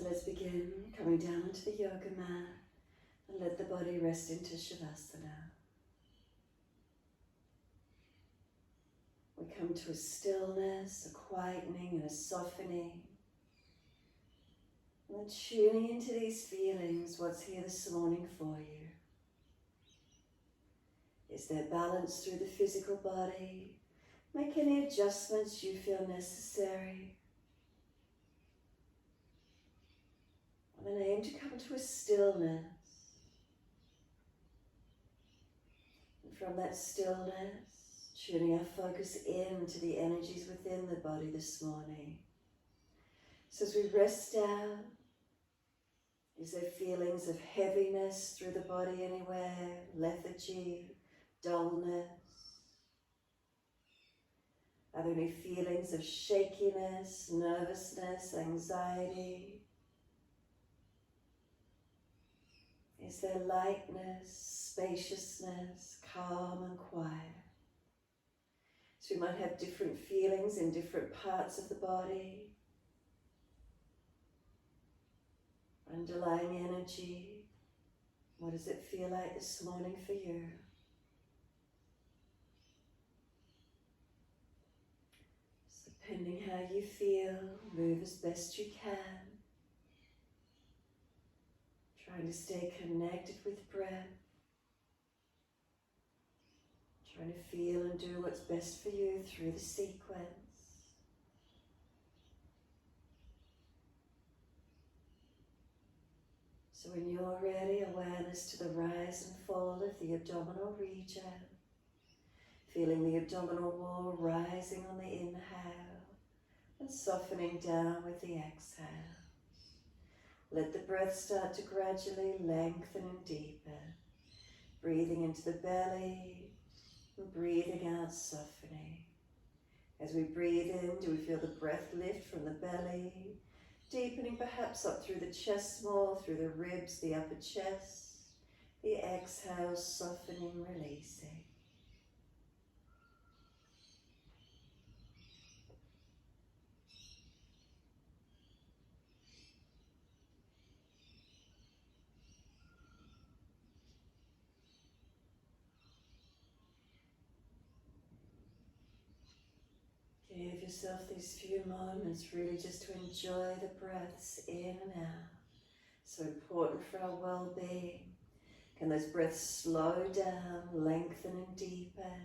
So let's begin coming down onto the yoga mat and let the body rest into Shavasana. We come to a stillness, a quietening and a softening. And then tuning into these feelings, what's here this morning for you. Is there balance through the physical body? Make any adjustments you feel necessary. And then aim to come to a stillness. And from that stillness, tuning our focus into the energies within the body this morning. So as we rest down, is there feelings of heaviness through the body anywhere? Lethargy, dullness? Are there any feelings of shakiness, nervousness, anxiety? Is there lightness, spaciousness, calm and quiet? So we might have different feelings in different parts of the body. Underlying energy. What does it feel like this morning for you? So depending how you feel, move as best you can. Trying to stay connected with breath. Trying to feel and do what's best for you through the sequence. So when you're ready, awareness to the rise and fall of the abdominal region. Feeling the abdominal wall rising on the inhale and softening down with the exhale. Let the breath start to gradually lengthen and deepen. Breathing into the belly and breathing out, softening. As we breathe in, do we feel the breath lift from the belly? Deepening perhaps up through the chest more, through the ribs, the upper chest. The exhale, softening, releasing. Give yourself these few moments really just to enjoy the breaths in and out. So important for our well-being. Can those breaths slow down, lengthen and deepen?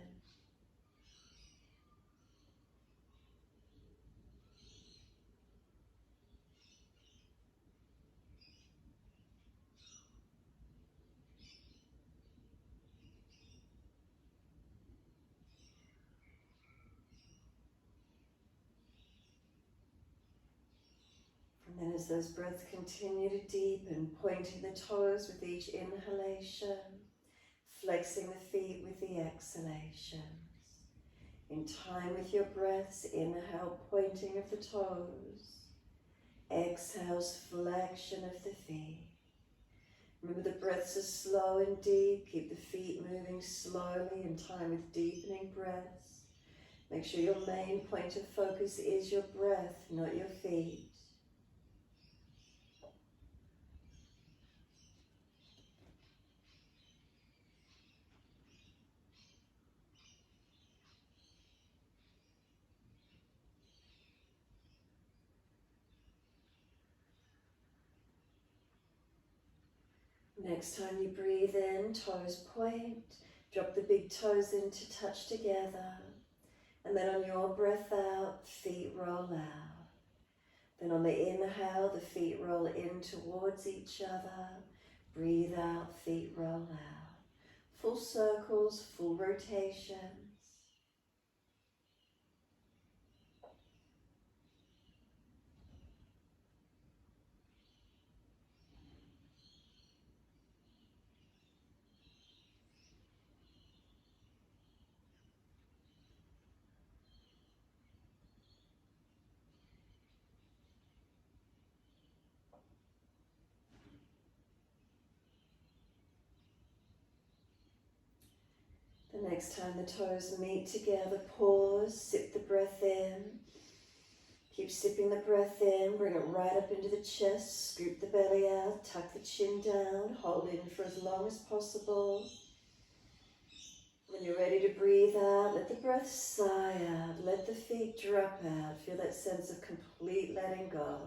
And then as those breaths continue to deepen, pointing the toes with each inhalation, flexing the feet with the exhalations. In time with your breaths, inhale, pointing of the toes. Exhales, flexion of the feet. Remember the breaths are slow and deep. Keep the feet moving slowly in time with deepening breaths. Make sure your main point of focus is your breath, not your feet. Next time you breathe in, toes point, drop the big toes in to touch together. And then on your breath out, feet roll out. Then on the inhale, the feet roll in towards each other. Breathe out, feet roll out. Full circles, full rotations. The next time the toes meet together, pause, sip the breath in. Keep sipping the breath in, bring Bring it right up into the chest, scoop the belly out, tuck the chin down, hold in for as long as possible. When you're ready to breathe out, let the breath sigh out, let the feet drop out, feel that sense of complete letting go.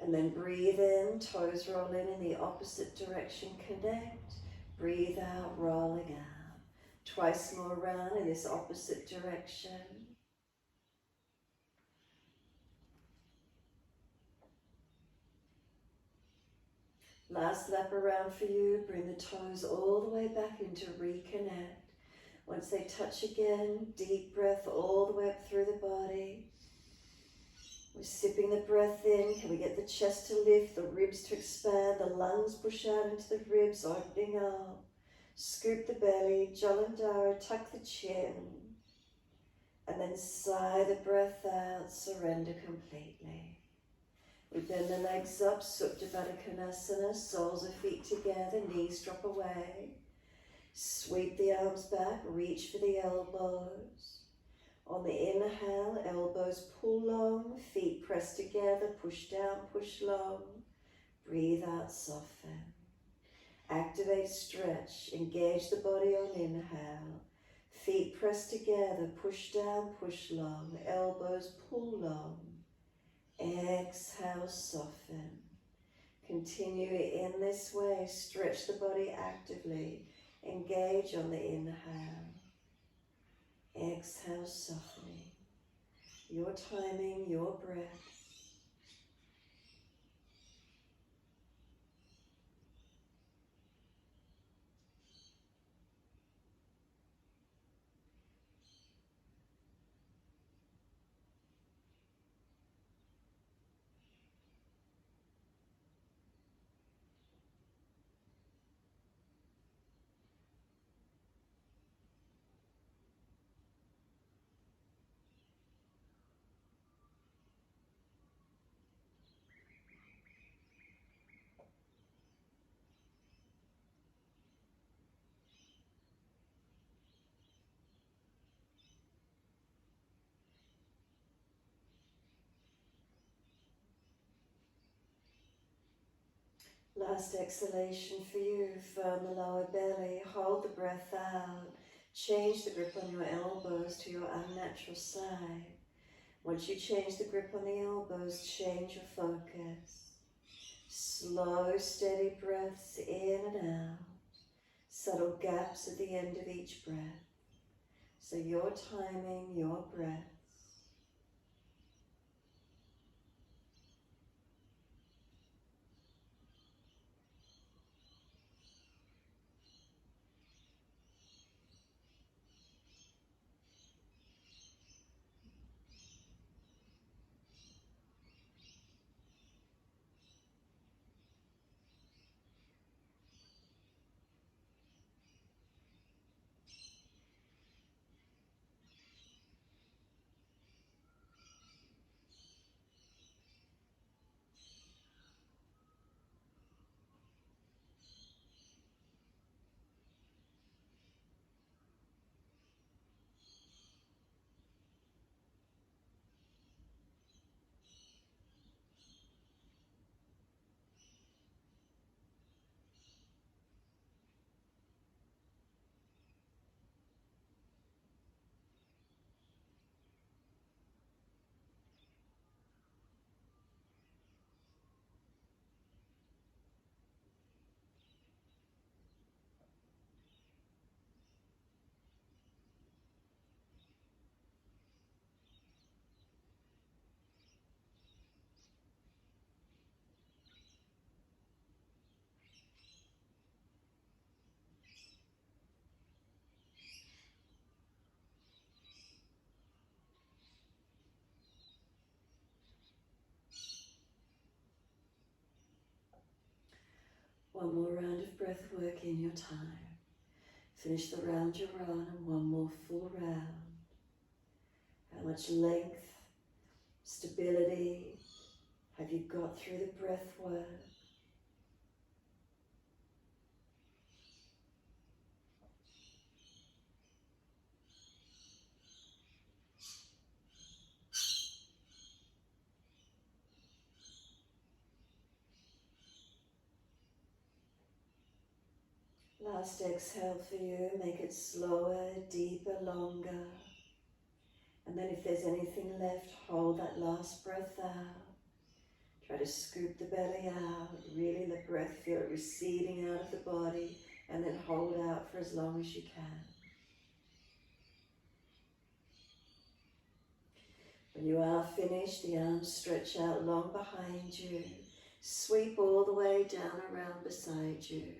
And then breathe in, toes roll in the opposite direction, connect. Breathe out, rolling out. Twice more round in this opposite direction. Last lap around for you, bring the toes all the way back in to reconnect. Once they touch again, deep breath all the way up through the body. We're sipping the breath in. Can we get the chest to lift, the ribs to expand, the lungs push out into the ribs, opening up. Scoop the belly, Jalandhara, tuck the chin. And then sigh the breath out, surrender completely. We bend the legs up, Supta Baddha Konasana, soles of feet together, knees drop away. Sweep the arms back, reach for the elbows. On the inhale, elbows pull long, feet press together, push down, push long. Breathe out, soften. Activate, stretch, engage the body on inhale. Feet press together, push down, push long, elbows pull long. Exhale, soften. Continue in this way, stretch the body actively. Engage on the inhale. Exhale, softening. Your timing, your breath. Last exhalation for you, firm the lower belly, hold the breath out, change the grip on your elbows to your unnatural side. Once you change the grip on the elbows, change your focus. Slow, steady breaths in and out, subtle gaps at the end of each breath. So your timing, your breath. One more round of breath work in your time. Finish the round you're on and one more full round. How much length, stability have you got through the breath work? Last exhale for you, make it slower, deeper, longer. And then if there's anything left, hold that last breath out. Try to scoop the belly out, really let breath feel it receding out of the body, and then hold out for as long as you can. When you are finished, the arms stretch out long behind you. Sweep all the way down around beside you.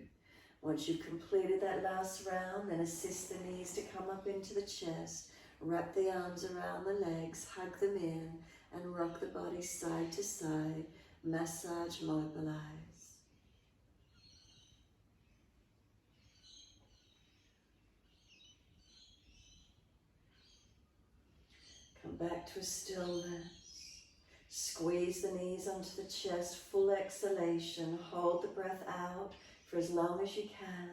Once you've completed that last round, then assist the knees to come up into the chest. Wrap the arms around the legs, hug them in, and rock the body side to side. Massage, mobilize. Come back to a stillness. Squeeze the knees onto the chest, full exhalation. Hold the breath out for as long as you can.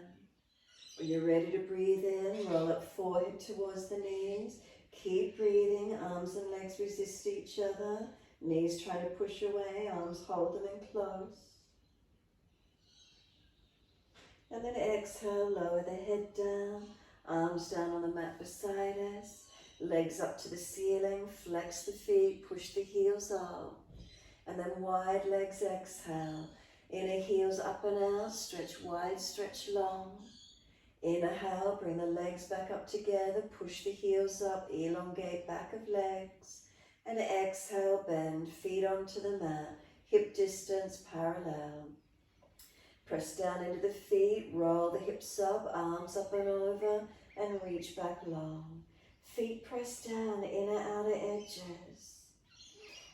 When you're ready to breathe in, roll up forehead towards the knees. Keep breathing, arms and legs resist each other. Knees try to push away, arms hold them in close. And then exhale, lower the head down, arms down on the mat beside us. Legs up to the ceiling, flex the feet, push the heels up. And then wide legs, exhale. Inner heels up and out, stretch wide, stretch long. Inhale, bring the legs back up together, push the heels up, elongate back of legs. And exhale, bend, feet onto the mat, hip distance parallel. Press down into the feet, roll the hips up, arms up and over, and reach back long. Feet press down, inner outer edges.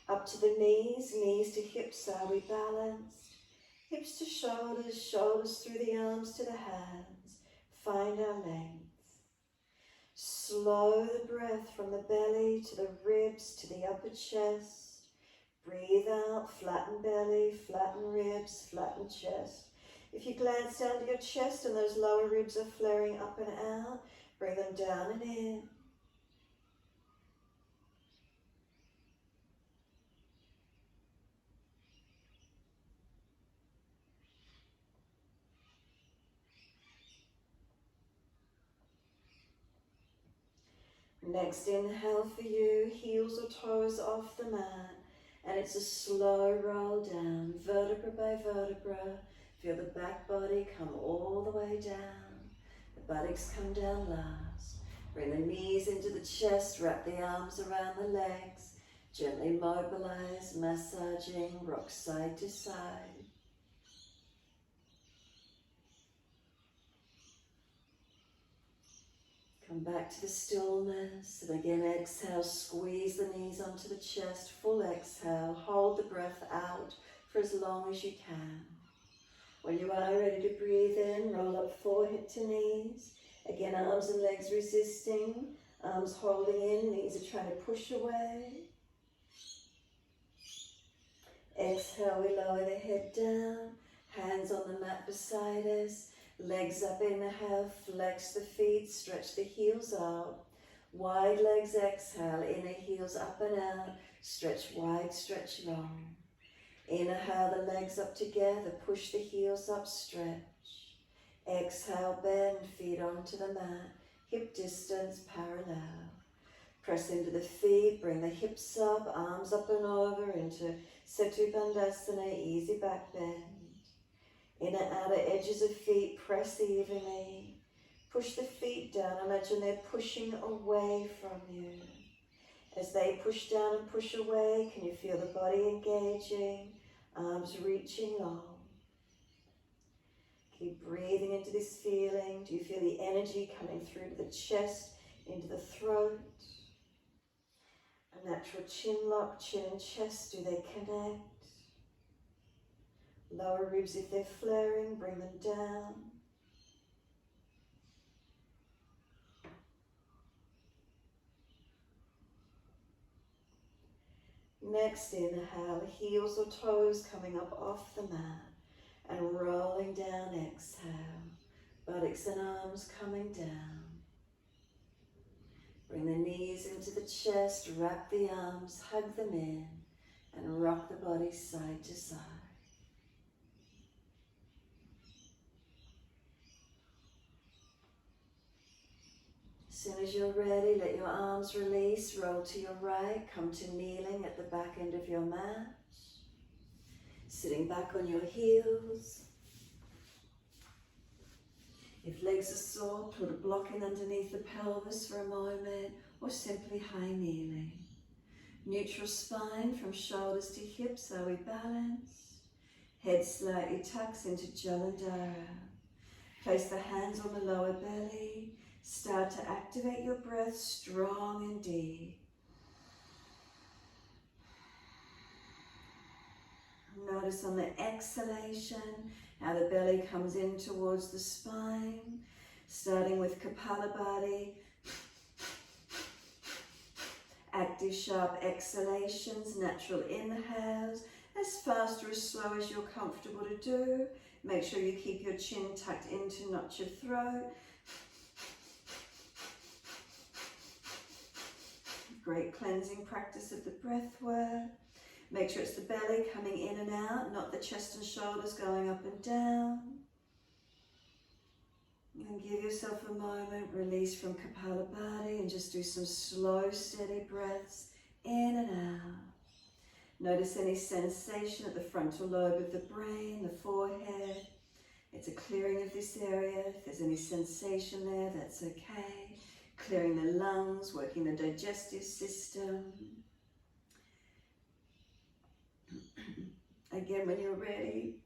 Up to the knees, knees to hips, are we balanced? Hips to shoulders, shoulders through the arms to the hands. Find our length. Slow the breath from the belly to the ribs to the upper chest. Breathe out, flatten belly, flatten ribs, flatten chest. If you glance down to your chest and those lower ribs are flaring up and out, bring them down and in. Next inhale for you, heels or toes off the mat, and it's a slow roll down, vertebra by vertebra. Feel the back body come all the way down. The buttocks come down last. Bring the knees into the chest, wrap the arms around the legs. Gently mobilize, massaging, rock side to side. Come back to the stillness, and again exhale, squeeze the knees onto the chest, full exhale, hold the breath out for as long as you can. When you are ready to breathe in, roll up forehead to knees. Again, arms and legs resisting, arms holding in, knees are trying to push away. Exhale, we lower the head down, hands on the mat beside us. Legs up, inhale, flex the feet, stretch the heels up. Wide legs, exhale, inner heels up and out. Stretch wide, stretch long. Inhale, the legs up together, push the heels up, stretch. Exhale, bend, feet onto the mat, hip distance parallel. Press into the feet, bring the hips up, arms up and over into Setu Tadasana, easy back bend. Inner outer edges of feet press evenly. Push the feet down. Imagine they're pushing away from you. As they push down and push away, can you feel the body engaging? Arms reaching long. Keep breathing into this feeling. Do you feel the energy coming through to the chest, into the throat? A natural chin lock, chin and chest, do they connect? Lower ribs, if they're flaring, bring them down. Next inhale, heels or toes coming up off the mat and rolling down, exhale. Buttocks and arms coming down. Bring the knees into the chest, wrap the arms, hug them in, and rock the body side to side. As soon as you're ready, let your arms release, roll to your right, come to kneeling at the back end of your mat. Sitting back on your heels. If legs are sore, put a block in underneath the pelvis for a moment, or simply high kneeling. Neutral spine from shoulders to hips, are we balanced? Head slightly tucks into Jalandhara. Place the hands on the lower belly. Start to activate your breath strong and deep. Notice on the exhalation how the belly comes in towards the spine, starting with Kapalabhati. Active, sharp exhalations, natural inhales, as fast or as slow as you're comfortable to do. Make sure you keep your chin tucked into, not your throat. Great cleansing practice of the breath work. Make sure it's the belly coming in and out, not the chest and shoulders going up and down. And give yourself a moment, release from Kapalabhati, and just do some slow, steady breaths in and out. Notice any sensation at the frontal lobe of the brain, the forehead. It's a clearing of this area. If there's any sensation there, that's okay. Clearing the lungs, working the digestive system. Again, when you're ready,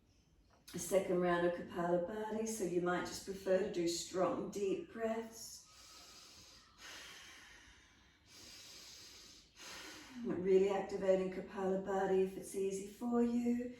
a second round of Kapalabhati, so you might just prefer to do strong, deep breaths. Really activating Kapalabhati if it's easy for you.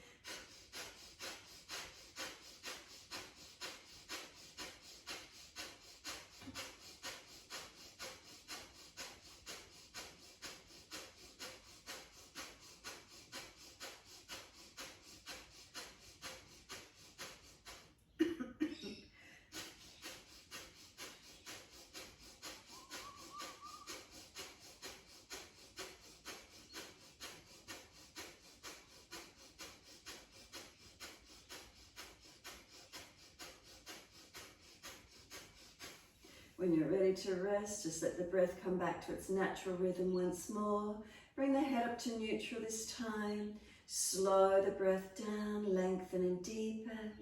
When you're ready to rest, just let the breath come back to its natural rhythm once more. Bring the head up to neutral this time. Slow the breath down, lengthen and deepen.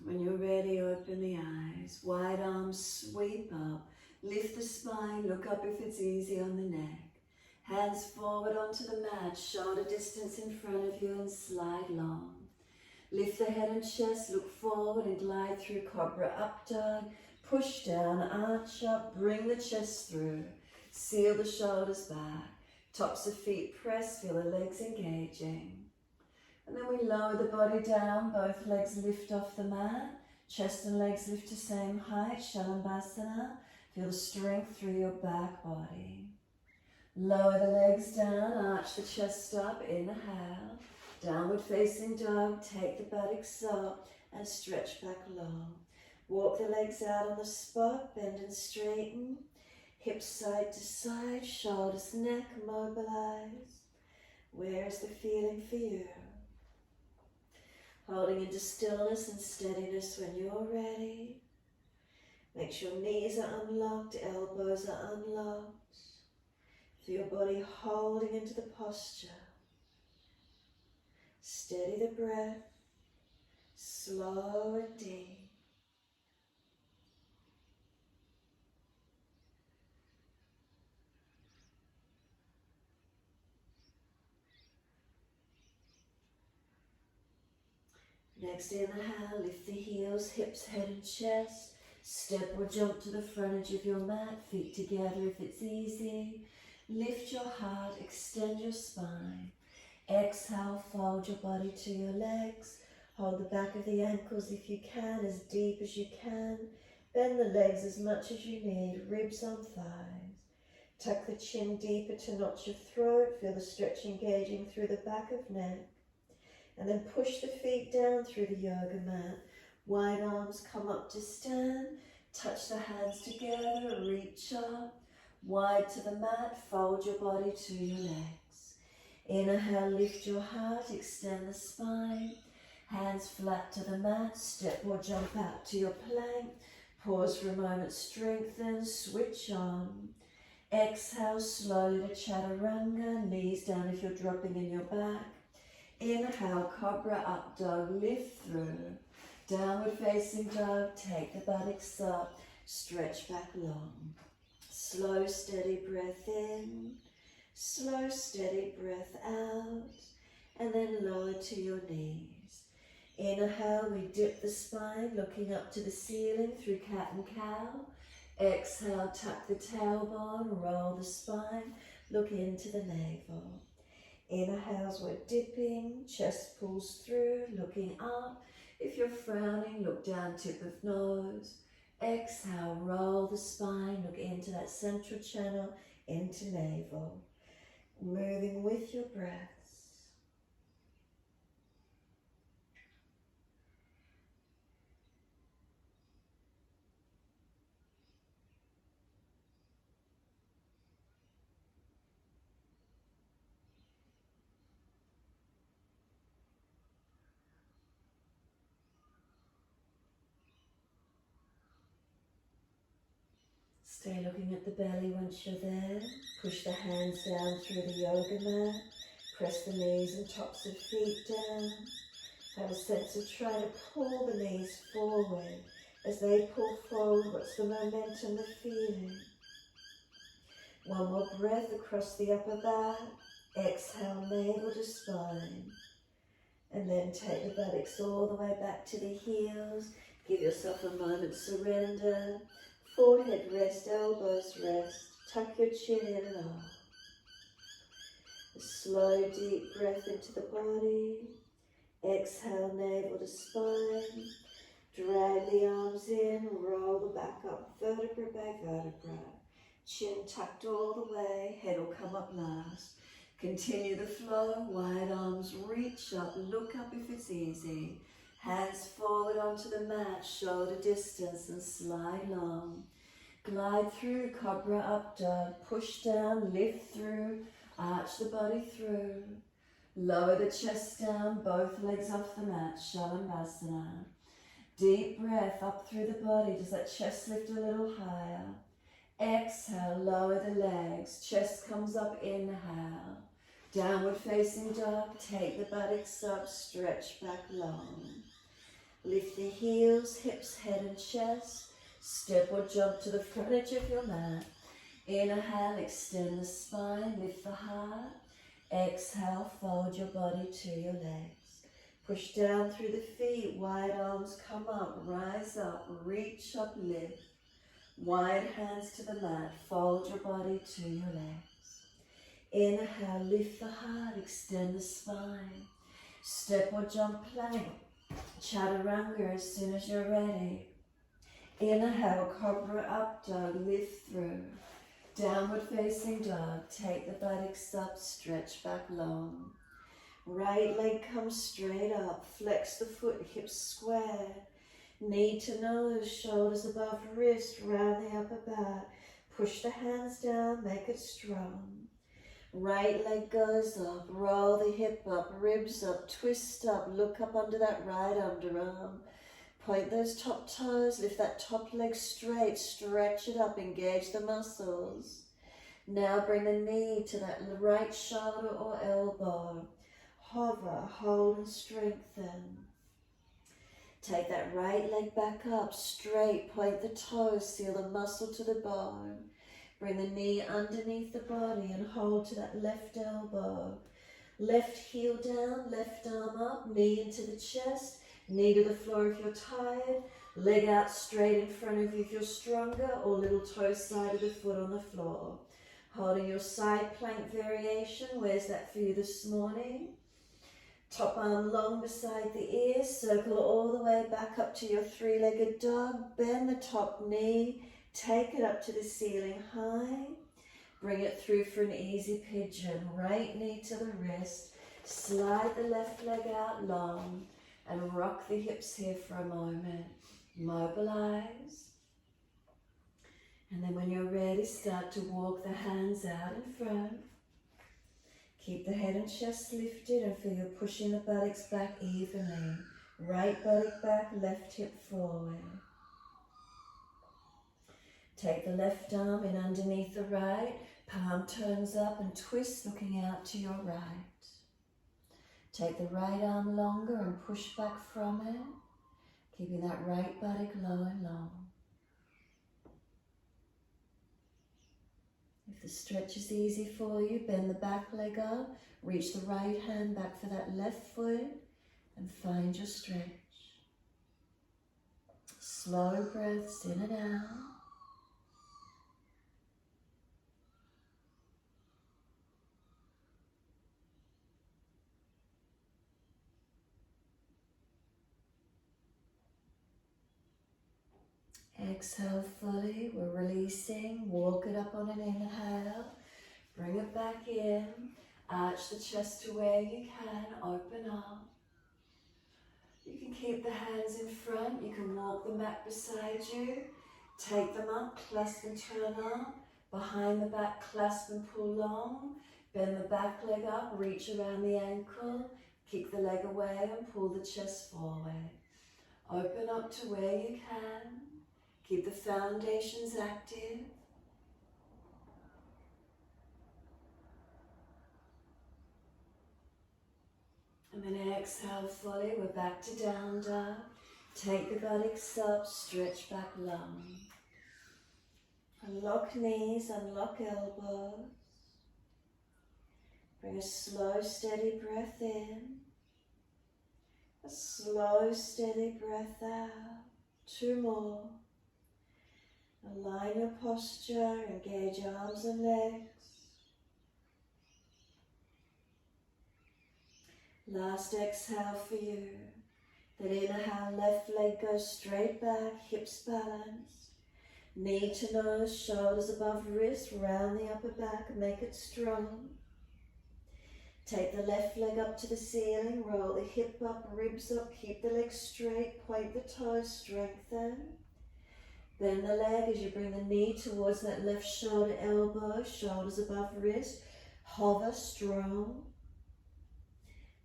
When you're ready, open the eyes. Wide arms sweep up. Lift the spine, look up if it's easy on the neck. Hands forward onto the mat, shoulder distance in front of you and slide long. Lift the head and chest, look forward and glide through Cobra Up Dog. Push down, arch up, bring the chest through. Seal the shoulders back. Tops of feet press, feel the legs engaging. And then we lower the body down, both legs lift off the mat. Chest and legs lift to same height, Shavasana. Feel the strength through your back body. Lower the legs down, arch the chest up, inhale. Downward facing dog, take the buttocks up and stretch back long. Walk the legs out on the spot, bend and straighten. Hips side to side, shoulders, neck, mobilize. Where is the feeling for you? Holding into stillness and steadiness when you're ready. Make sure knees are unlocked, elbows are unlocked. Feel your body holding into the posture. Steady the breath, slow and deep. Next inhale, lift the heels, hips, head and chest. Step or jump to the front edge of your mat, feet together if it's easy. Lift your heart, extend your spine. Exhale, fold your body to your legs. Hold the back of the ankles if you can, as deep as you can. Bend the legs as much as you need, ribs on thighs. Tuck the chin deeper to notch your throat. Feel the stretch engaging through the back of neck. And then push the feet down through the yoga mat. Wide arms come up to stand. Touch the hands together, reach up. Wide to the mat, fold your body to your legs. Inhale, lift your heart, extend the spine. Hands flat to the mat, step or jump out to your plank. Pause for a moment, strengthen, switch on. Exhale slowly to Chaturanga, knees down if you're dropping in your back. Inhale, Cobra up dog, lift through. Downward facing dog, take the buttocks up, stretch back long. Slow, steady breath in, slow, steady breath out, and then lower to your knees. Inhale, we dip the spine, looking up to the ceiling through cat and cow. Exhale, tuck the tailbone, roll the spine, look into the navel. Inhales, we're dipping, chest pulls through, looking up. If you're frowning, look down, tip of nose. Exhale, roll the spine, look into that central channel, into navel. Moving with your breaths. Stay looking at the belly once you're there. Push the hands down through the yoga mat. Press the knees and tops of feet down. Have a sense of trying to pull the knees forward. As they pull forward, what's the momentum, the feeling? One more breath across the upper back. Exhale, navel to spine. And then take the buttocks all the way back to the heels. Give yourself a moment, surrender. Forehead rest, elbows rest. Tuck your chin in and off. A slow, deep breath into the body. Exhale, navel to spine. Drag the arms in, roll the back up, vertebra by vertebra. Chin tucked all the way, head will come up last. Continue the flow, wide arms reach up, look up if it's easy. Hands forward onto the mat, shoulder distance and slide long. Glide through, Cobra up dog, push down, lift through, arch the body through. Lower the chest down, both legs off the mat, Shavasana. Deep breath up through the body, does that chest lift a little higher? Exhale, lower the legs, chest comes up, inhale. Downward facing dog, take the buttocks up, stretch back long. Lift the heels, hips, head and chest. Step or jump to the front edge of your mat. Inhale, extend the spine, lift the heart. Exhale, fold your body to your legs. Push down through the feet, wide arms come up, rise up, reach up, lift. Wide hands to the mat, fold your body to your legs. Inhale, lift the heart, extend the spine. Step or jump plank, Chaturanga as soon as you're ready. Inhale, Cobra up dog, lift through. Downward facing dog, take the buttocks up, stretch back long. Right leg comes straight up, flex the foot, hips square. Knee to nose, shoulders above wrist, round the upper back. Push the hands down, make it strong. Right leg goes up, roll the hip up, ribs up, twist up, look up under that right underarm. Point those top toes, lift that top leg straight, stretch it up, engage the muscles. Now bring the knee to that right shoulder or elbow. Hover, hold and strengthen. Take that right leg back up, straight, point the toes, seal the muscle to the bone. Bring the knee underneath the body and hold to that left elbow. Left heel down, left arm up, knee into the chest. Knee to the floor if you're tired, leg out straight in front of you if you're stronger, or little toe side of the foot on the floor. Holding your side plank variation, where's that for you this morning? Top arm long beside the ear, circle all the way back up to your three-legged dog, bend the top knee, take it up to the ceiling high, bring it through for an easy pigeon, right knee to the wrist, slide the left leg out long, and rock the hips here for a moment. Mobilize. And then when you're ready, start to walk the hands out in front. Keep the head and chest lifted and feel you're pushing the buttocks back evenly. Right buttock back, left hip forward. Take the left arm in underneath the right, palm turns up and twist looking out to your right. Take the right arm longer and push back from it, keeping that right buttock low and long. If the stretch is easy for you, bend the back leg up, reach the right hand back for that left foot, and find your stretch. Slow breaths in and out. Exhale fully, we're releasing, walk it up on an inhale, bring it back in, arch the chest to where you can, open up. You can keep the hands in front, you can walk the mat beside you, take them up, clasp and turn up, behind the back, clasp and pull long, bend the back leg up, reach around the ankle, kick the leg away and pull the chest forward. Open up to where you can. Keep the foundations active. And then exhale fully, we're back to down dog. Take the buttocks up, stretch back long. Unlock knees, unlock elbows. Bring a slow, steady breath in. A slow, steady breath out. 2 more. Align your posture, engage arms and legs. Last exhale for you. Then inhale, left leg goes straight back, hips balance. Knee to nose, shoulders above wrist, round the upper back, make it strong. Take the left leg up to the ceiling, roll the hip up, ribs up, keep the leg straight, point the toes, strengthen. Bend the leg as you bring the knee towards that left shoulder, elbow, shoulders above wrist. Hover strong.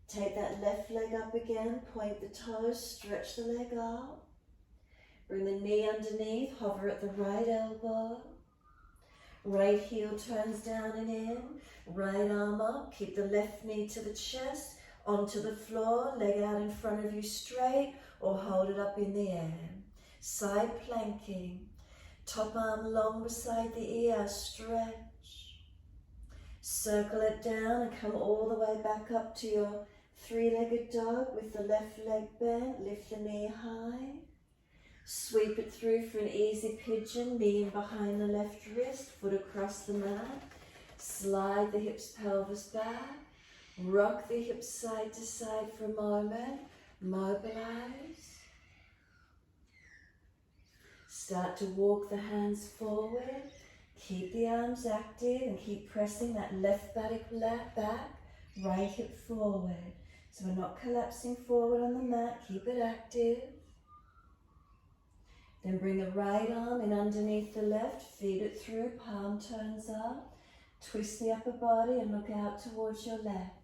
Take that left leg up again, point the toes, stretch the leg up. Bring the knee underneath, hover at the right elbow. Right heel turns down and in. Right arm up, keep the left knee to the chest, onto the floor, leg out in front of you straight, or hold it up in the air. Side planking, top arm long beside the ear, stretch. Circle it down and come all the way back up to your 3-legged dog with the left leg bent, lift the knee high. Sweep it through for an easy pigeon, knee in behind the left wrist, foot across the mat. Slide the hips, pelvis back. Rock the hips side to side for a moment. Mobilize. Start to walk the hands forward. Keep the arms active and keep pressing that left buttock back, right hip forward. So we're not collapsing forward on the mat, keep it active. Then bring the right arm in underneath the left, feed it through, palm turns up. Twist the upper body and look out towards your left.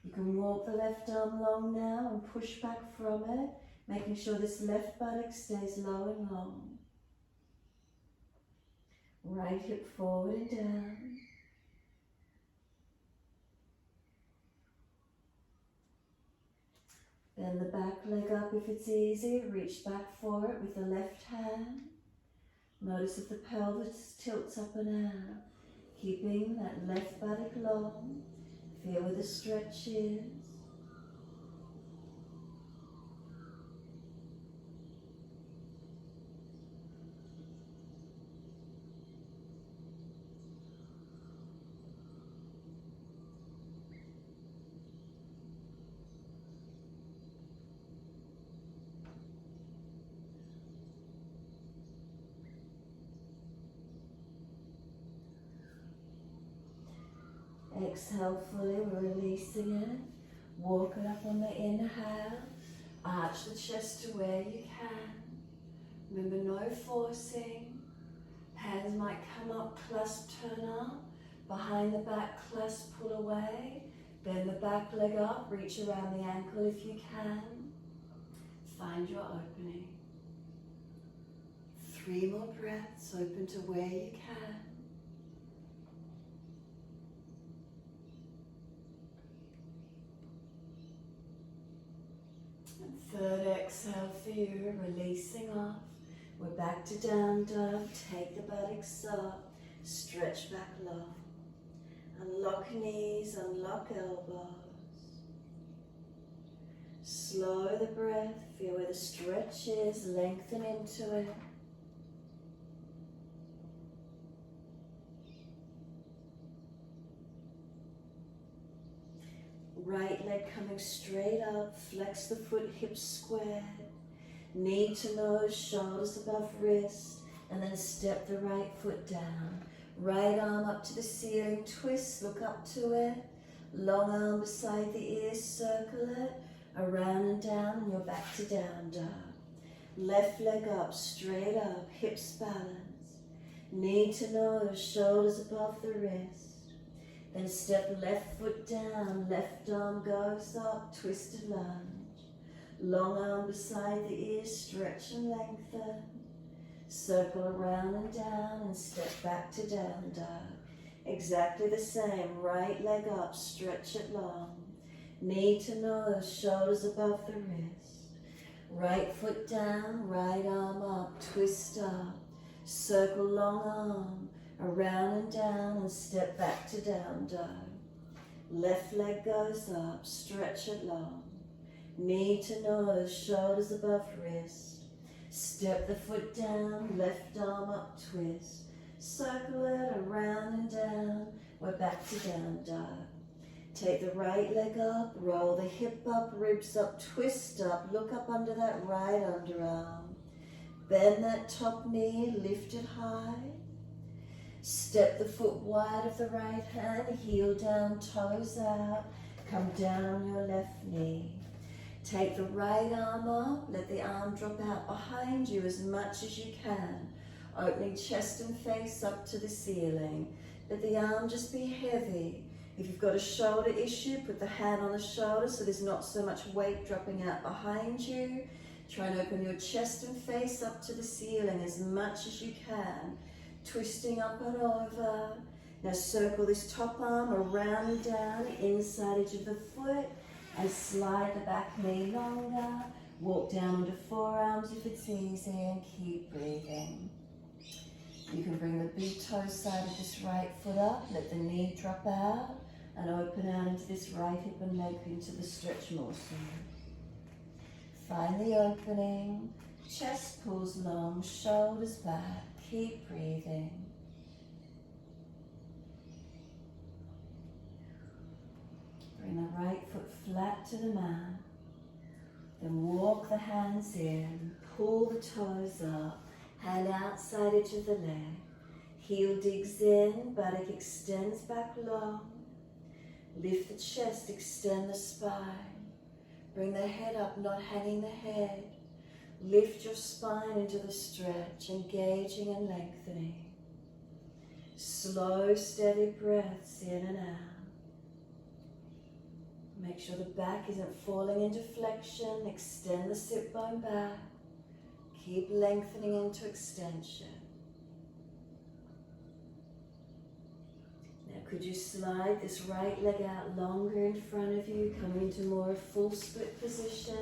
You can walk the left arm long now and push back from it, making sure this left buttock stays low and long. Right hip forward and down. Bend the back leg up if it's easy, reach back for it with the left hand. Notice if the pelvis tilts up and out, keeping that left buttock long. Feel where the stretch is. Exhale fully, we're releasing it. Walk it up on the inhale. Arch the chest to where you can. Remember, no forcing. Hands might come up, clasp, turn up. Behind the back, clasp, pull away. Bend the back leg up, reach around the ankle if you can. Find your opening. 3 more breaths, open to where you can. And third exhale for you, releasing off. We're back to down dog. Take the buttocks up, stretch back long. Unlock knees, unlock elbows. Slow the breath, feel where the stretch is, lengthen into it. Right leg coming straight up, flex the foot, hips squared. Knee to nose, shoulders above wrist, and then step the right foot down. Right arm up to the ceiling, twist, look up to it. Long arm beside the ears, circle it. Around and down, and you're back to down dog. Left leg up, straight up, hips balance. Knee to nose, shoulders above the wrist. Then step left foot down, left arm goes up, twisted lunge. Long arm beside the ears, stretch and lengthen. Circle around and down and step back to down dog. Exactly the same, right leg up, stretch it long. Knee to nose, shoulders above the wrist. Right foot down, right arm up, twist up. Circle long arm, around and down and step back to down dog. Left leg goes up, stretch it long. Knee to nose, shoulders above wrist. Step the foot down, left arm up, twist. Circle it around and down, we're back to down dog. Take the right leg up, roll the hip up, ribs up, twist up, look up under that right underarm. Bend that top knee, lift it high. Step the foot wide of the right hand, heel down, toes out. Come down on your left knee. Take the right arm up, let the arm drop out behind you as much as you can. Opening chest and face up to the ceiling. Let the arm just be heavy. If you've got a shoulder issue, put the hand on the shoulder so there's not so much weight dropping out behind you. Try and open your chest and face up to the ceiling as much as you can. Twisting up and over. Now circle this top arm around and down, inside edge of the foot, and slide the back knee longer. Walk down onto forearms if it's easy and keep breathing. You can bring the big toe side of this right foot up, let the knee drop out, and open out into this right hip and leg into the stretch motion. Find the opening, chest pulls long, shoulders back, keep breathing. Bring the right foot flat to the mat, then walk the hands in, pull the toes up, hand outside edge of the leg, heel digs in, buttock extends back long. Lift the chest, extend the spine. Bring the head up, not hanging the head. Lift your spine into the stretch, engaging and lengthening. Slow, steady breaths in and out. Make sure the back isn't falling into flexion. Extend the sit bone back. Keep lengthening into extension. Could you slide this right leg out longer in front of you, coming into more full split position.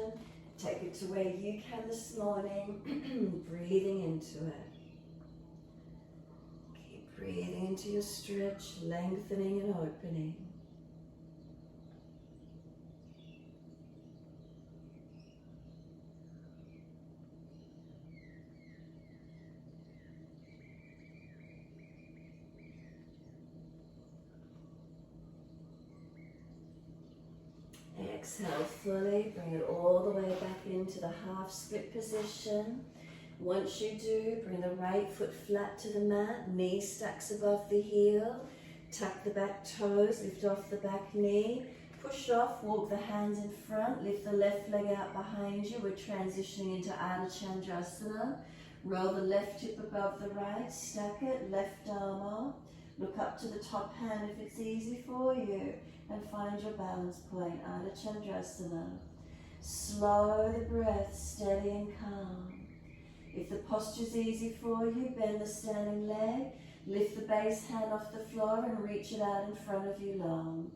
Take it to where you can this morning, breathing into it. Keep breathing into your stretch, lengthening and opening. Exhale fully, bring it all the way back into the half split position. Once you do, bring the right foot flat to the mat, knee stacks above the heel, tuck the back toes, lift off the back knee, push off, walk the hands in front, lift the left leg out behind you. We're transitioning into Chandrasana. Roll the left hip above the right, stack it, left arm up. Look up to the top hand if it's easy for you, and find your balance point, Chandrasana. Slow the breath, steady and calm. If the posture's easy for you, bend the standing leg, lift the base hand off the floor and reach it out in front of you long.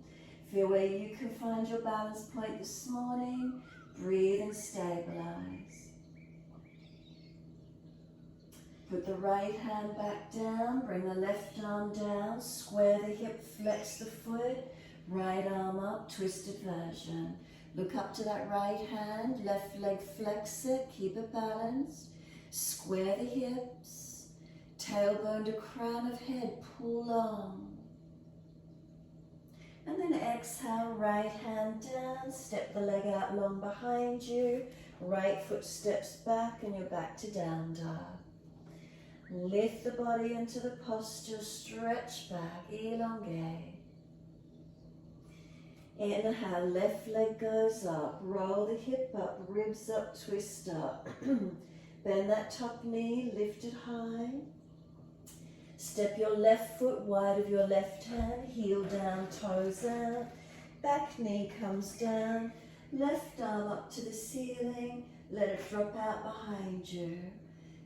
Feel where you can find your balance point this morning. Breathe and stabilize. Put the right hand back down, bring the left arm down, square the hip, flex the foot, right arm up, twisted version. Look up to that right hand, left leg flex it, keep it balanced. Square the hips, tailbone to crown of head, pull long. And then exhale, right hand down, step the leg out long behind you, right foot steps back and you're back to down dog. Lift the body into the posture, stretch back, elongate. Inhale, left leg goes up, roll the hip up, ribs up, twist up. Bend that top knee, lift it high. Step your left foot wide of your left hand, heel down, toes out. Back knee comes down, left arm up to the ceiling, let it drop out behind you.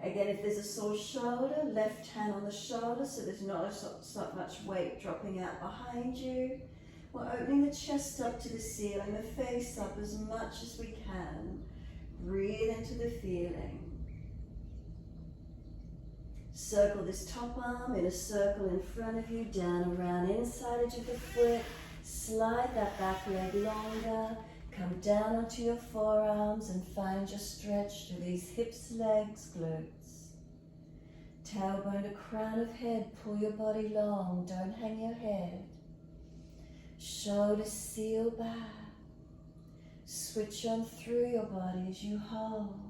Again, if there's a sore shoulder, left hand on the shoulder so there's not so much weight dropping out behind you. We're opening the chest up to the ceiling, the face up as much as we can. Breathe into the feeling. Circle this top arm in a circle in front of you, down around inside edge of the foot. Slide that back leg longer. Come down onto your forearms and find your stretch through these hips, legs, glutes. Tailbone to crown of head, pull your body long, don't hang your head. Shoulders seal back. Switch on through your body as you hold.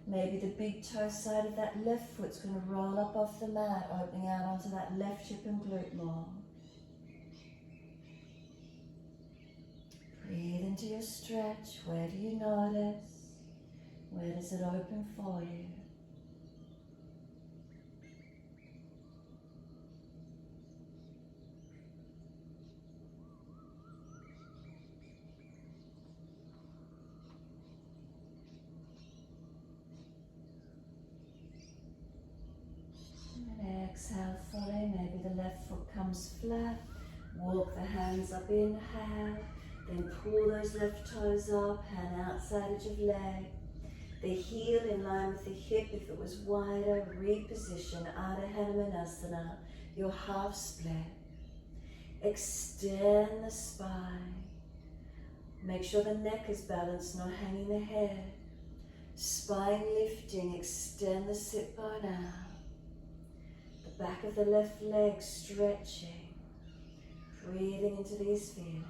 Maybe the big toe side of that left foot's going to roll up off the mat, opening out onto that left hip and glute more. Breathe into your stretch. Where do you notice? Where does it open for you? And exhale fully. Maybe the left foot comes flat. Walk the hands up, inhale. Then pull those left toes up, hand outside edge of leg. The heel in line with the hip. If it was wider, reposition Ardha Malasana, your half split. Extend the spine. Make sure the neck is balanced, not hanging the head. Spine lifting, extend the sit bone out. The back of the left leg stretching. Breathing into these feelings.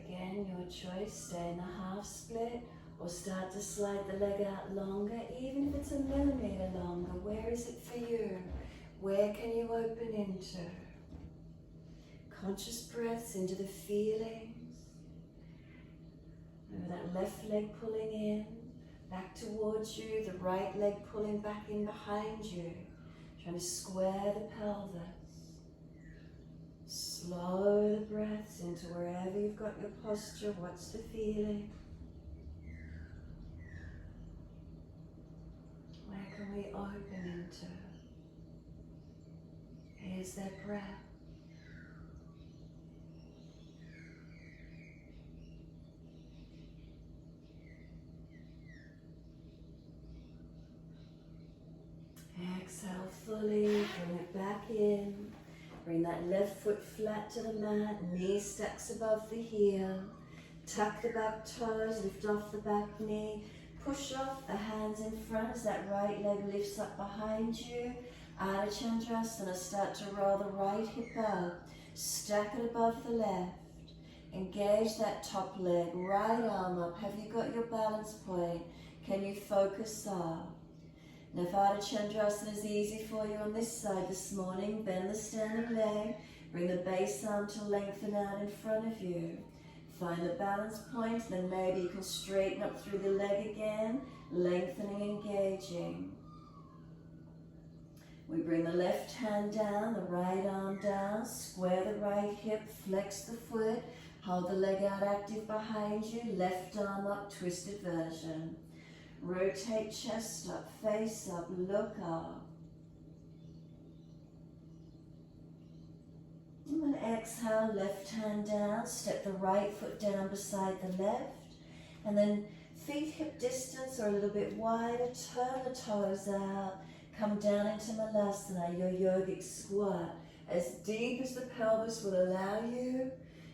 Again, your choice, stay in the half split or start to slide the leg out longer, even if it's a millimeter longer. Where is it for you? Where can you open into? Conscious breaths into the feelings. Remember that left leg pulling in, back towards you, the right leg pulling back in behind you, trying to square the pelvis. Slow the breaths into wherever you've got your posture. What's the feeling? Where can we open into? Here's that breath. Exhale fully, bring it back in. Bring that left foot flat to the mat, knee stacks above the heel. Tuck the back toes, lift off the back knee. Push off the hands in front as that right leg lifts up behind you. Ardha Chandrasana, start to roll the right hip out. Stack it above the left. Engage that top leg, right arm up. Have you got your balance point? Can you focus up? Now if Ardha Chandrasana is easy for you on this side this morning, bend the standing leg, bring the base arm to lengthen out in front of you. Find the balance point, then maybe you can straighten up through the leg again, lengthening, engaging. We bring the left hand down, the right arm down, square the right hip, flex the foot, hold the leg out active behind you, left arm up, twisted version. Rotate chest up, face up, look up. And then exhale, left hand down, step the right foot down beside the left. And then feet hip distance or a little bit wider, turn the toes out, come down into Malasana, your yogic squat, as deep as the pelvis will allow you.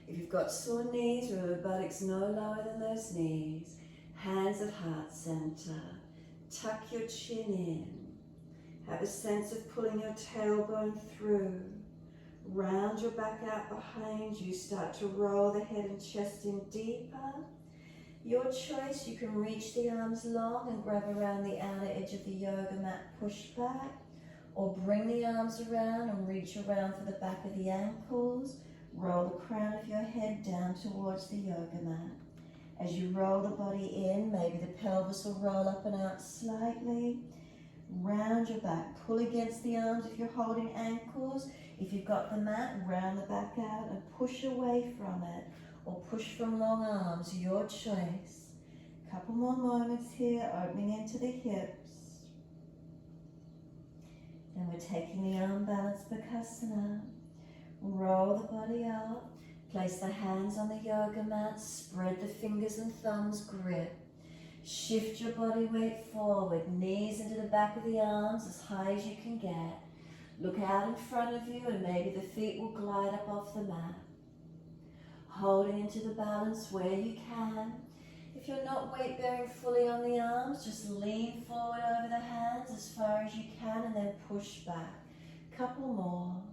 If you've got sore knees, remember buttocks no lower than those knees. Hands at heart center. Tuck your chin in. Have a sense of pulling your tailbone through. Round your back out behind you. Start to roll the head and chest in deeper. Your choice, you can reach the arms long and grab around the outer edge of the yoga mat, push back, or bring the arms around and reach around for the back of the ankles. Roll the crown of your head down towards the yoga mat. As you roll the body in, maybe the pelvis will roll up and out slightly. Round your back, pull against the arms if you're holding ankles. If you've got the mat, round the back out and push away from it, or push from long arms, your choice. Couple more moments here, opening into the hips. Then we're taking the arm balance Bakasana. Roll the body up. Place the hands on the yoga mat, spread the fingers and thumbs, grip. Shift your body weight forward, knees into the back of the arms as high as you can get. Look out in front of you and maybe the feet will glide up off the mat. Holding into the balance where you can. If you're not weight bearing fully on the arms, just lean forward over the hands as far as you can and then push back. Couple more.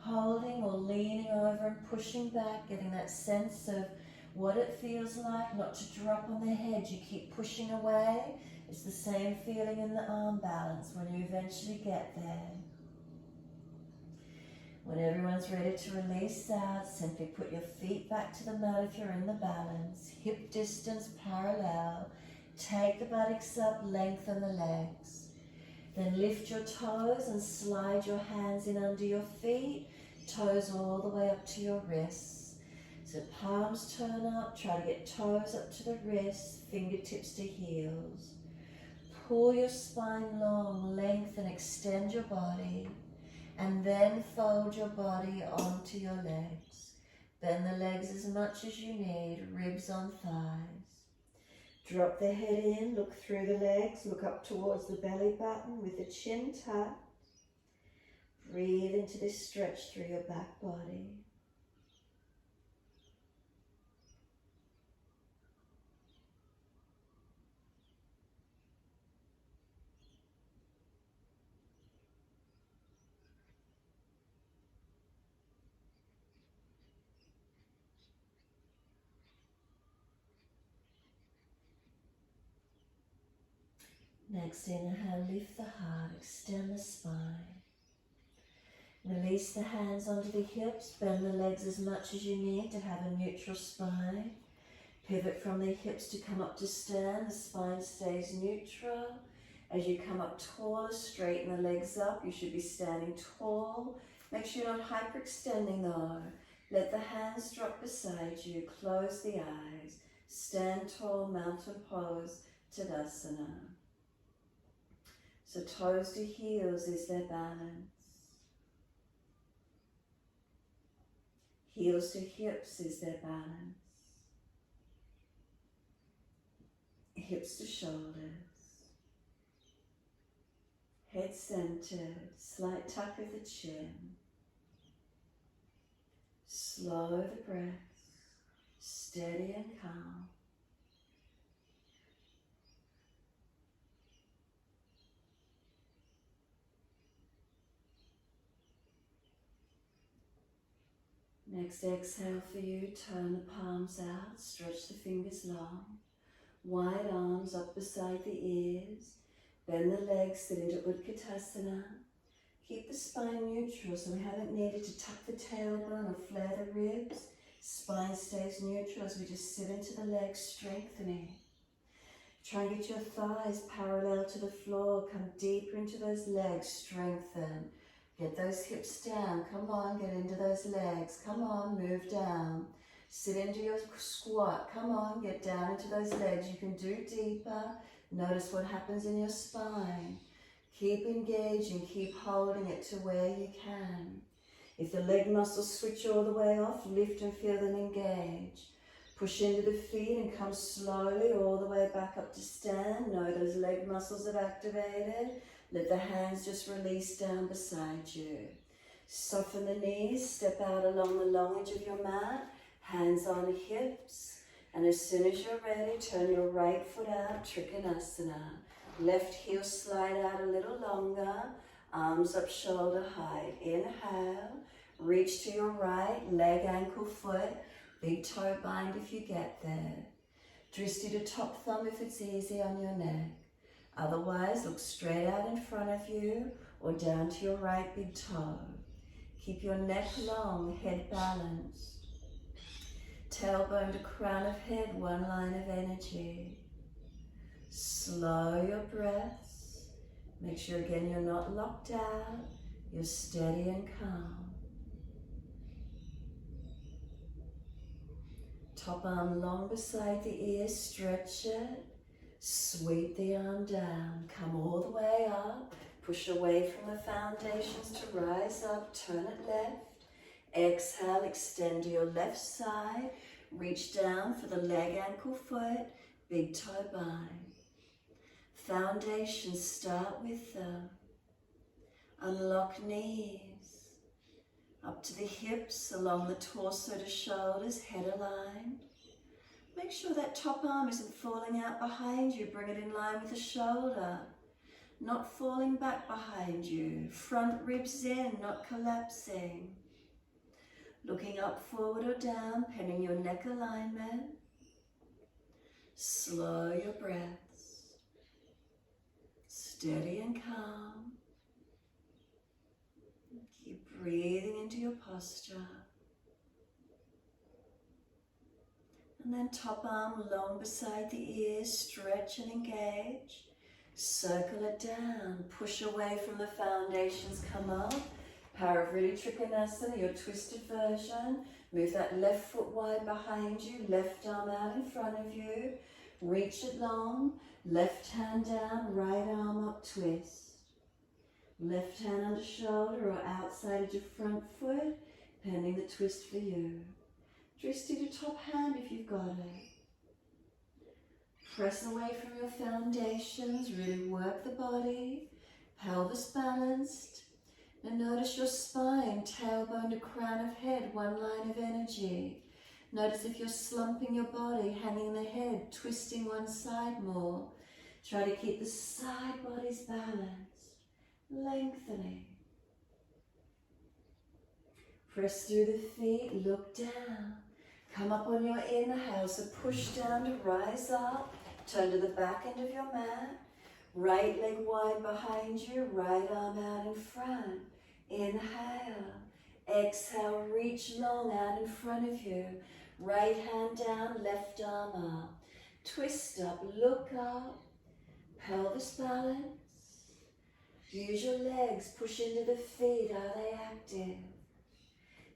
Holding or leaning over and pushing back, getting that sense of what it feels like not to drop on the head. You keep pushing away. It's the same feeling in the arm balance when you eventually get there. When everyone's ready to release out, simply put your feet back to the mat if you're in the balance. Hip distance parallel. Take the buttocks up, lengthen the legs. Then lift your toes and slide your hands in under your feet. Toes all the way up to your wrists. So palms turn up, try to get toes up to the wrists, fingertips to heels. Pull your spine long, lengthen, extend your body. And then fold your body onto your legs. Bend the legs as much as you need, ribs on thighs. Drop the head in, look through the legs, look up towards the belly button with the chin tucked. Breathe into this stretch through your back body. Next inhale, lift the heart, extend the spine. Release the hands onto the hips, bend the legs as much as you need to have a neutral spine. Pivot from the hips to come up to stand, the spine stays neutral. As you come up taller, straighten the legs up, you should be standing tall. Make sure you're not hyperextending though. Let the hands drop beside you, close the eyes. Stand tall, mountain pose, Tadasana. So toes to heels is their balance. Heels to hips is their balance. Hips to shoulders. Head centered, slight tuck of the chin. Slow the breath, steady and calm. Next exhale for you, turn the palms out, stretch the fingers long. Wide arms up beside the ears. Bend the legs, sit into Utkatasana. Keep the spine neutral, so we haven't needed to tuck the tailbone or flare the ribs. Spine stays neutral as we just sit into the legs, strengthening. Try and get your thighs parallel to the floor. Come deeper into those legs, strengthen. Get those hips down. Come on, get into those legs. Come on, move down. Sit into your squat. Come on, get down into those legs. You can do deeper. Notice what happens in your spine. Keep engaging, keep holding it to where you can. If the leg muscles switch all the way off, lift and feel them engage. Push into the feet and come slowly all the way back up to stand. Know those leg muscles have activated. Let the hands just release down beside you. Soften the knees, step out along the long edge of your mat, hands on hips. And as soon as you're ready, turn your right foot out, Trikonasana. Left heel slide out a little longer, arms up shoulder height. Inhale, reach to your right, leg, ankle, foot, big toe bind if you get there. Dristi to top thumb if it's easy on your neck. Otherwise, look straight out in front of you or down to your right big toe. Keep your neck long, head balanced. Tailbone to crown of head, one line of energy. Slow your breaths. Make sure again you're not locked out. You're steady and calm. Top arm long beside the ear, stretch it. Sweep the arm down. Come all the way up. Push away from the foundations to rise up. Turn it left. Exhale, extend to your left side. Reach down for the leg, ankle, foot. Big toe bind. Foundations, start with them. Unlock knees. Up to the hips, along the torso to shoulders, head aligned. Make sure that top arm isn't falling out behind you. Bring it in line with the shoulder. Not falling back behind you. Front ribs in, not collapsing. Looking up, forward or down, pending your neck alignment. Slow your breaths. Steady and calm. Keep breathing into your posture. And then top arm long beside the ears, stretch and engage. Circle it down, push away from the foundations, come up. Parivriti Trikonasana, your twisted version. Move that left foot wide behind you, left arm out in front of you. Reach it long, left hand down, right arm up, twist. Left hand under shoulder or outside of your front foot, pending the twist for you. Dristi to top hand if you've got it. Press away from your foundations, really work the body, pelvis balanced. And notice your spine, tailbone to crown of head, one line of energy. Notice if you're slumping your body, hanging the head, twisting one side more. Try to keep the side bodies balanced, lengthening. Press through the feet, look down. Come up on your inhale, so push down to rise up. Turn to the back end of your mat. Right leg wide behind you, right arm out in front. Inhale. Exhale, reach long out in front of you. Right hand down, left arm up. Twist up, look up. Pelvis balance. Use your legs, push into the feet. Are they active?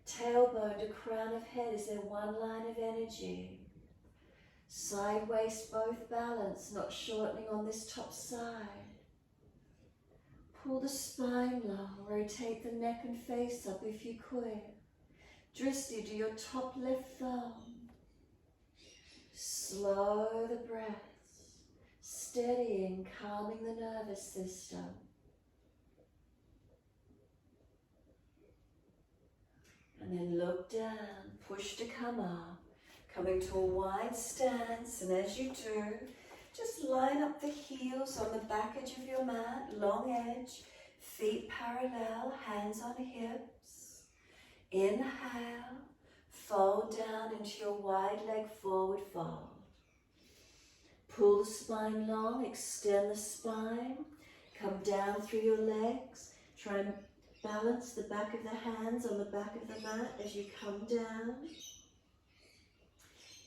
Tailbone to crown of head, is there one line of energy? Side waist both balanced, not shortening on this top side. Pull the spine long, rotate the neck and face up if you could. Dristi to your top left thumb. Slow the breaths, steadying, calming the nervous system. And then look down, push to come up, coming to a wide stance, and as you do, just line up the heels on the back edge of your mat, long edge, feet parallel, hands on hips. Inhale, fold down into your wide leg forward fold. Pull the spine long, extend the spine, Come down through your legs. Try and balance the back of the hands on the back of the mat as you come down.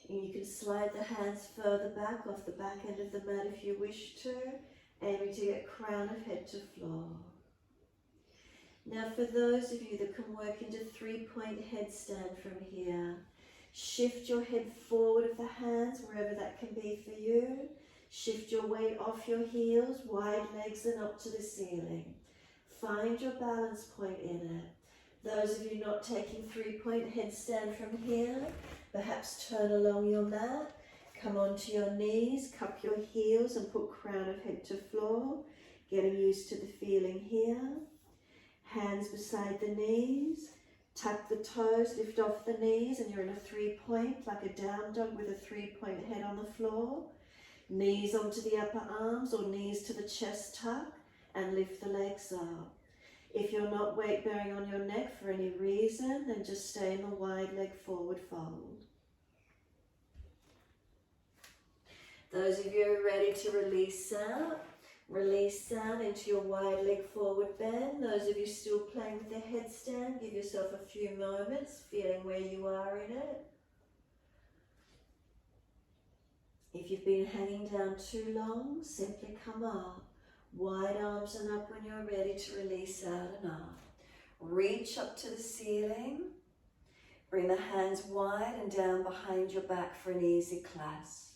And you can slide the hands further back off the back end of the mat if you wish to, aiming to get crown of head to floor. Now for those of you that can work into 3-point headstand from here, shift your head forward of the hands wherever that can be for you. Shift your weight off your heels, wide legs and up to the ceiling. Find your balance point in it. Those of you not taking 3-point headstand from here, perhaps turn along your mat, come onto your knees, cup your heels and put crown of head to floor, getting used to the feeling here. Hands beside the knees, tuck the toes, lift off the knees and you're in a 3-point, like a down dog with a 3-point head on the floor. Knees onto the upper arms or knees to the chest tuck and lift the legs up. If you're not weight bearing on your neck for any reason, then just stay in the wide leg forward fold. Those of you who are ready to release out into your wide leg forward bend. Those of you still playing with the headstand, give yourself a few moments, feeling where you are in it. If you've been hanging down too long, simply come up. Wide arms and up when you're ready to release out and up. Reach up to the ceiling. Bring the hands wide and down behind your back for an easy clasp.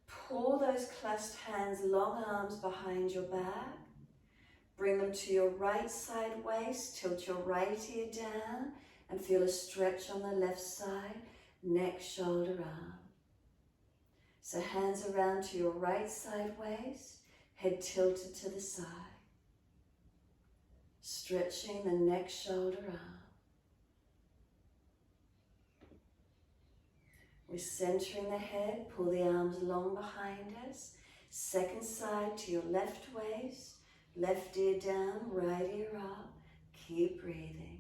Pull those clasped hands, long arms behind your back. Bring them to your right side waist. Tilt your right ear down and feel a stretch on the left side, neck, shoulder, arm. So hands around to your right side waist, head tilted to the side. Stretching the neck, shoulder, arm. We're centering the head, pull the arms long behind us. Second side to your left waist, left ear down, right ear up. Keep breathing.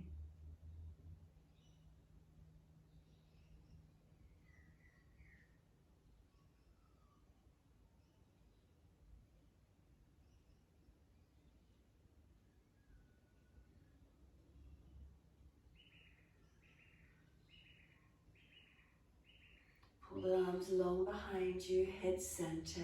Pull the arms long behind you, head centers.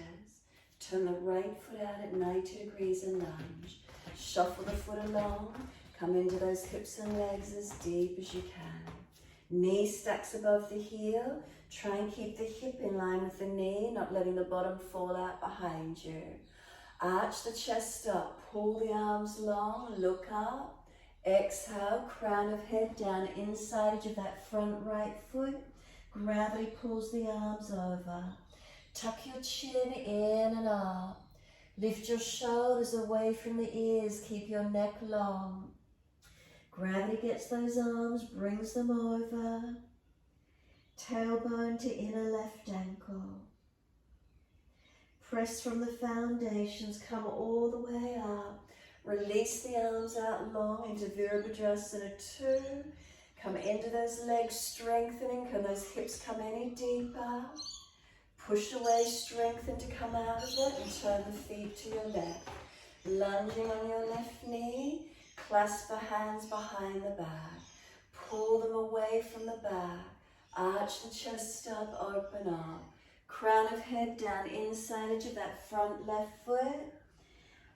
Turn the right foot out at 90 degrees and lunge. Shuffle the foot along. Come into those hips and legs as deep as you can. Knee stacks above the heel. Try and keep the hip in line with the knee, not letting the bottom fall out behind you. Arch the chest up. Pull the arms long. Look up. Exhale. Crown of head down inside edge of that front right foot. Gravity pulls the arms over. Tuck your chin in and up. Lift your shoulders away from the ears. Keep your neck long. Gravity gets those arms, brings them over. Tailbone to inner left ankle. Press from the foundations, come all the way up. Release the arms out long into Virabhadrasana 2. Come into those legs, strengthening. Can those hips come any deeper? Push away, strengthen to come out of it and turn the feet to your left. Lunging on your left knee, clasp the hands behind the back. Pull them away from the back. Arch the chest up, open up. Crown of head down inside edge of that front left foot.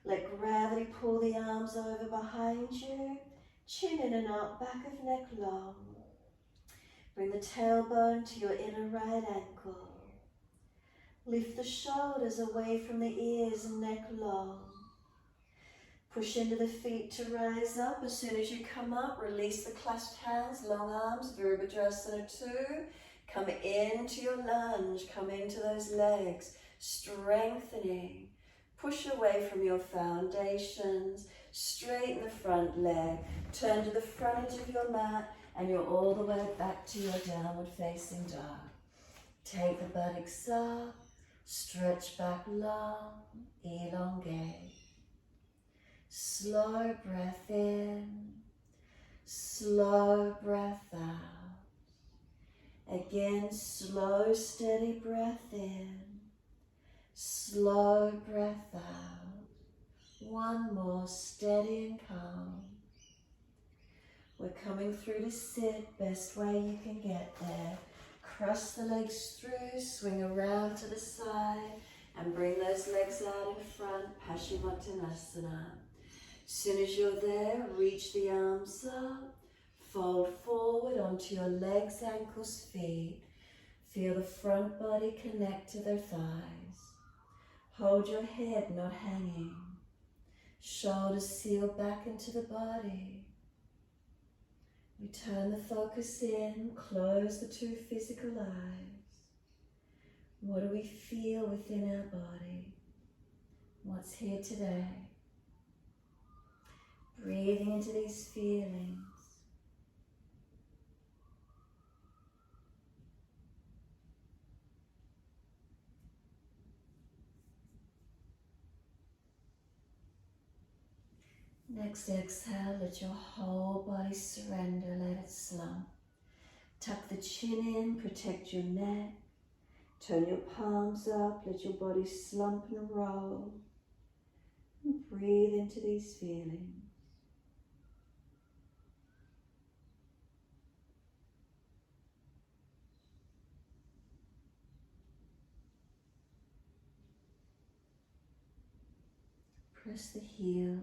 Let gravity pull the arms over behind you. Chin in and up, back of neck long. Bring the tailbone to your inner right ankle. Lift the shoulders away from the ears and neck long. Push into the feet to rise up. As soon as you come up, release the clasped hands, long arms, Virabhadrasana 2. Come into your lunge, come into those legs, strengthening. Push away from your foundations, straighten the front leg, turn to the front edge of your mat, and you're all the way back to your downward facing dog. Take the buttocks up, stretch back long, elongate. Slow breath in, slow breath out. Again, slow, steady breath in, slow breath out. One more, steady and calm. We're coming through to sit, best way you can get there. Cross the legs through, swing around to the side, and bring those legs out in front, Paschimottanasana. As soon as you're there, reach the arms up, fold forward onto your legs, ankles, feet. Feel the front body connect to their thighs. Hold your head not hanging. Shoulders seal back into the body. We turn the focus in, close the two physical eyes. What do we feel within our body? What's here today? Breathing into these feelings. Next exhale, let your whole body surrender, let it slump. Tuck the chin in, protect your neck. Turn your palms up, let your body slump and roll. And breathe into these feelings. Press the heels,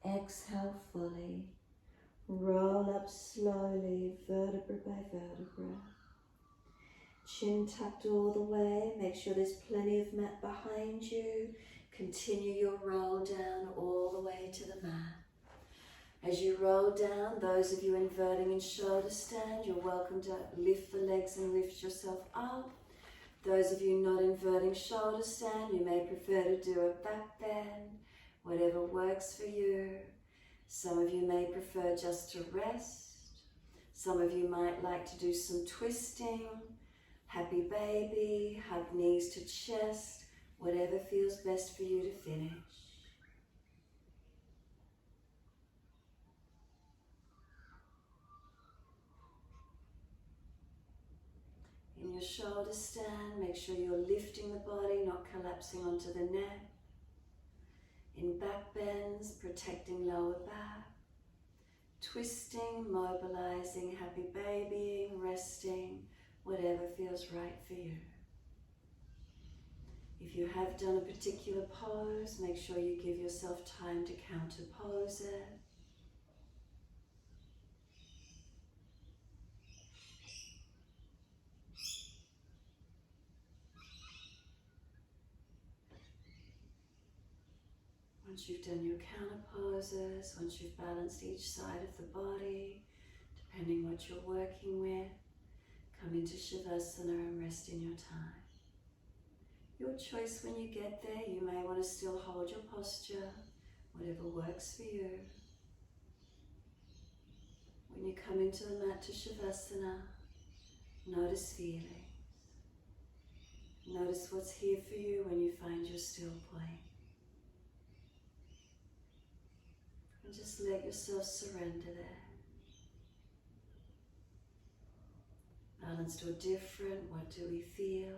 exhale fully. Roll up slowly, vertebra by vertebra. Chin tucked all the way. Make sure there's plenty of mat behind you. Continue your roll down all the way to the mat. As you roll down, those of you inverting in shoulder stand, you're welcome to lift the legs and lift yourself up. Those of you not inverting shoulder stand, you may prefer to do a back bend, whatever works for you. Some of you may prefer just to rest. Some of you might like to do some twisting, happy baby, hug knees to chest, whatever feels best for you to finish. In your shoulder stand, make sure you're lifting the body, not collapsing onto the neck. In back bends, protecting lower back. Twisting, mobilizing, happy babying, resting, whatever feels right for you. If you have done a particular pose, make sure you give yourself time to counter pose it. Once you've done your counter poses, once you've balanced each side of the body, depending what you're working with, come into Shavasana and rest in your time. Your choice when you get there. You may want to still hold your posture, whatever works for you. When you come into the mat to Shavasana, notice feelings. Notice what's here for you when you find your still point. And just let yourself surrender there. Balanced or different, what do we feel?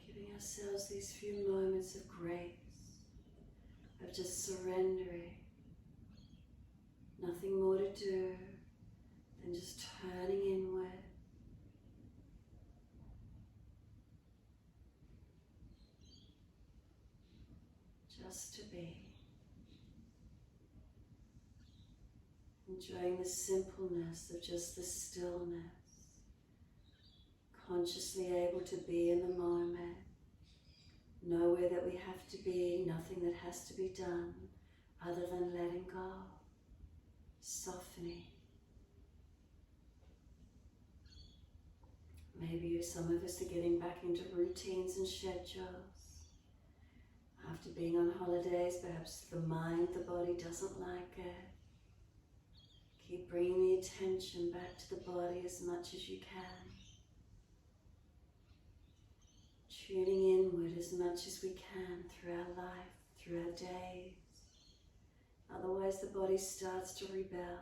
Giving ourselves these few moments of grace, of just surrendering. Nothing more to do than just turning inward. Just to be. Enjoying the simpleness of just the stillness. Consciously able to be in the moment. Nowhere that we have to be, nothing that has to be done other than letting go. Softening. Maybe some of us are getting back into routines and schedules. After being on holidays, perhaps the mind, the body doesn't like it. Keep bringing the attention back to the body as much as you can. Tuning inward as much as we can through our life, through our days. Otherwise the body starts to rebel.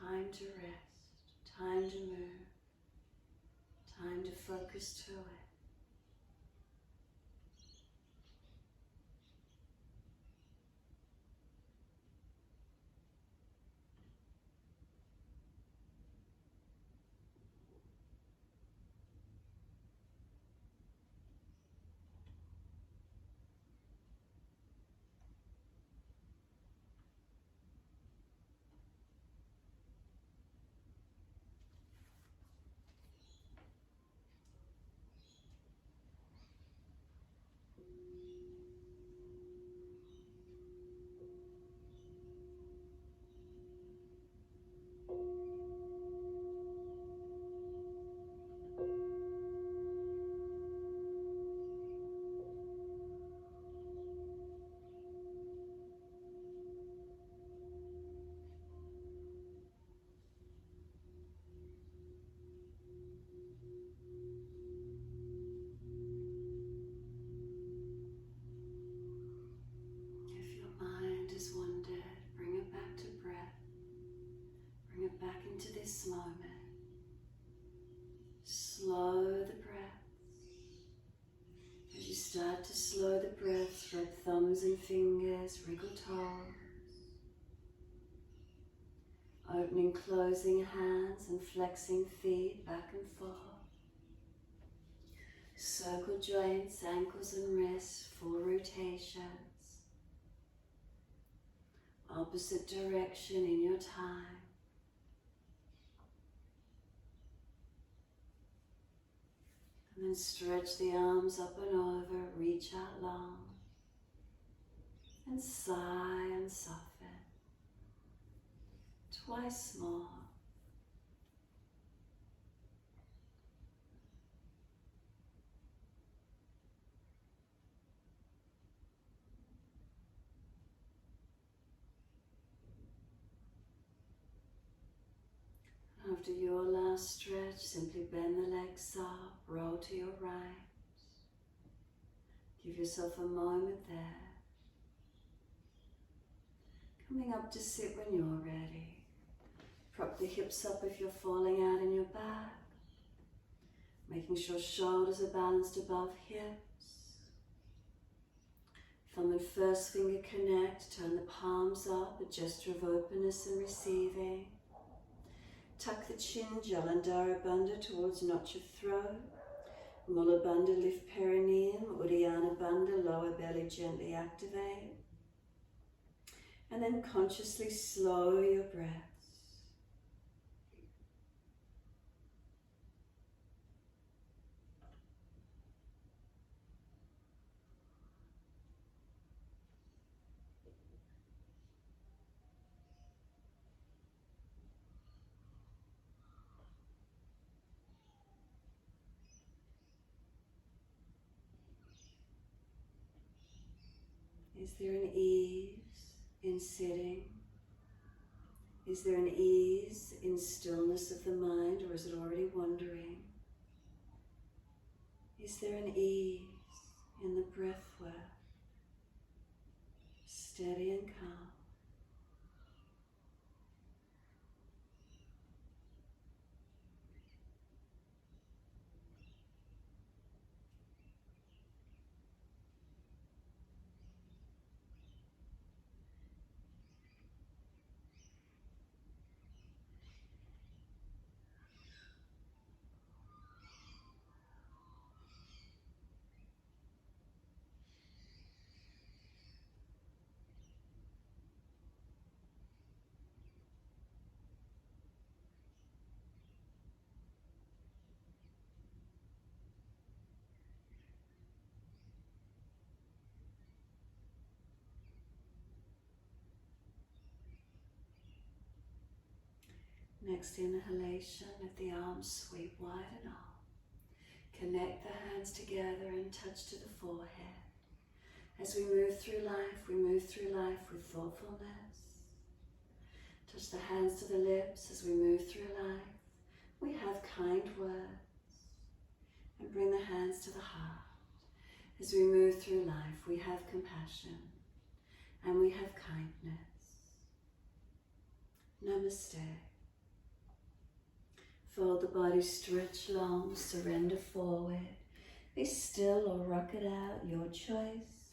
time to rest, time to move, time to focus to it. If your mind is wandered, bring it back to breath. Bring it back into this moment. Slow the breath. As you start to slow the breath, spread thumbs and fingers, wriggle toes. Opening, closing hands and flexing feet back and forth. Circle joints, ankles and wrists, full rotations. Opposite direction in your time. And then stretch the arms up and over, reach out long. And sigh and soften. Twice more. After your last stretch, simply bend the legs up, roll to your right. Give yourself a moment there. Coming up to sit when you're ready. Prop the hips up if you're falling out in your back. Making sure shoulders are balanced above hips. Thumb and first finger connect, turn the palms up, a gesture of openness and receiving. Tuck the chin, Jalandhara Bandha towards notch of throat. Mula Bandha, lift perineum. Uddiyana Bandha, lower belly gently activate. And then consciously slow your breaths. Is there an ease in sitting? Is there an ease in stillness of the mind, or is it already wandering? Is there an ease in the breath work? Steady and calm. Next inhalation, let the arms sweep wide and up. Connect the hands together and touch to the forehead. As we move through life with thoughtfulness. Touch the hands to the lips as we move through life. We have kind words. And bring the hands to the heart. As we move through life, we have compassion and we have kindness. Namaste. Fold the body, stretch long, surrender forward. Be still or rock it out, your choice.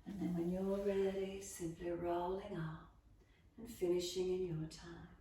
And then when you're ready, simply rolling up and finishing in your time.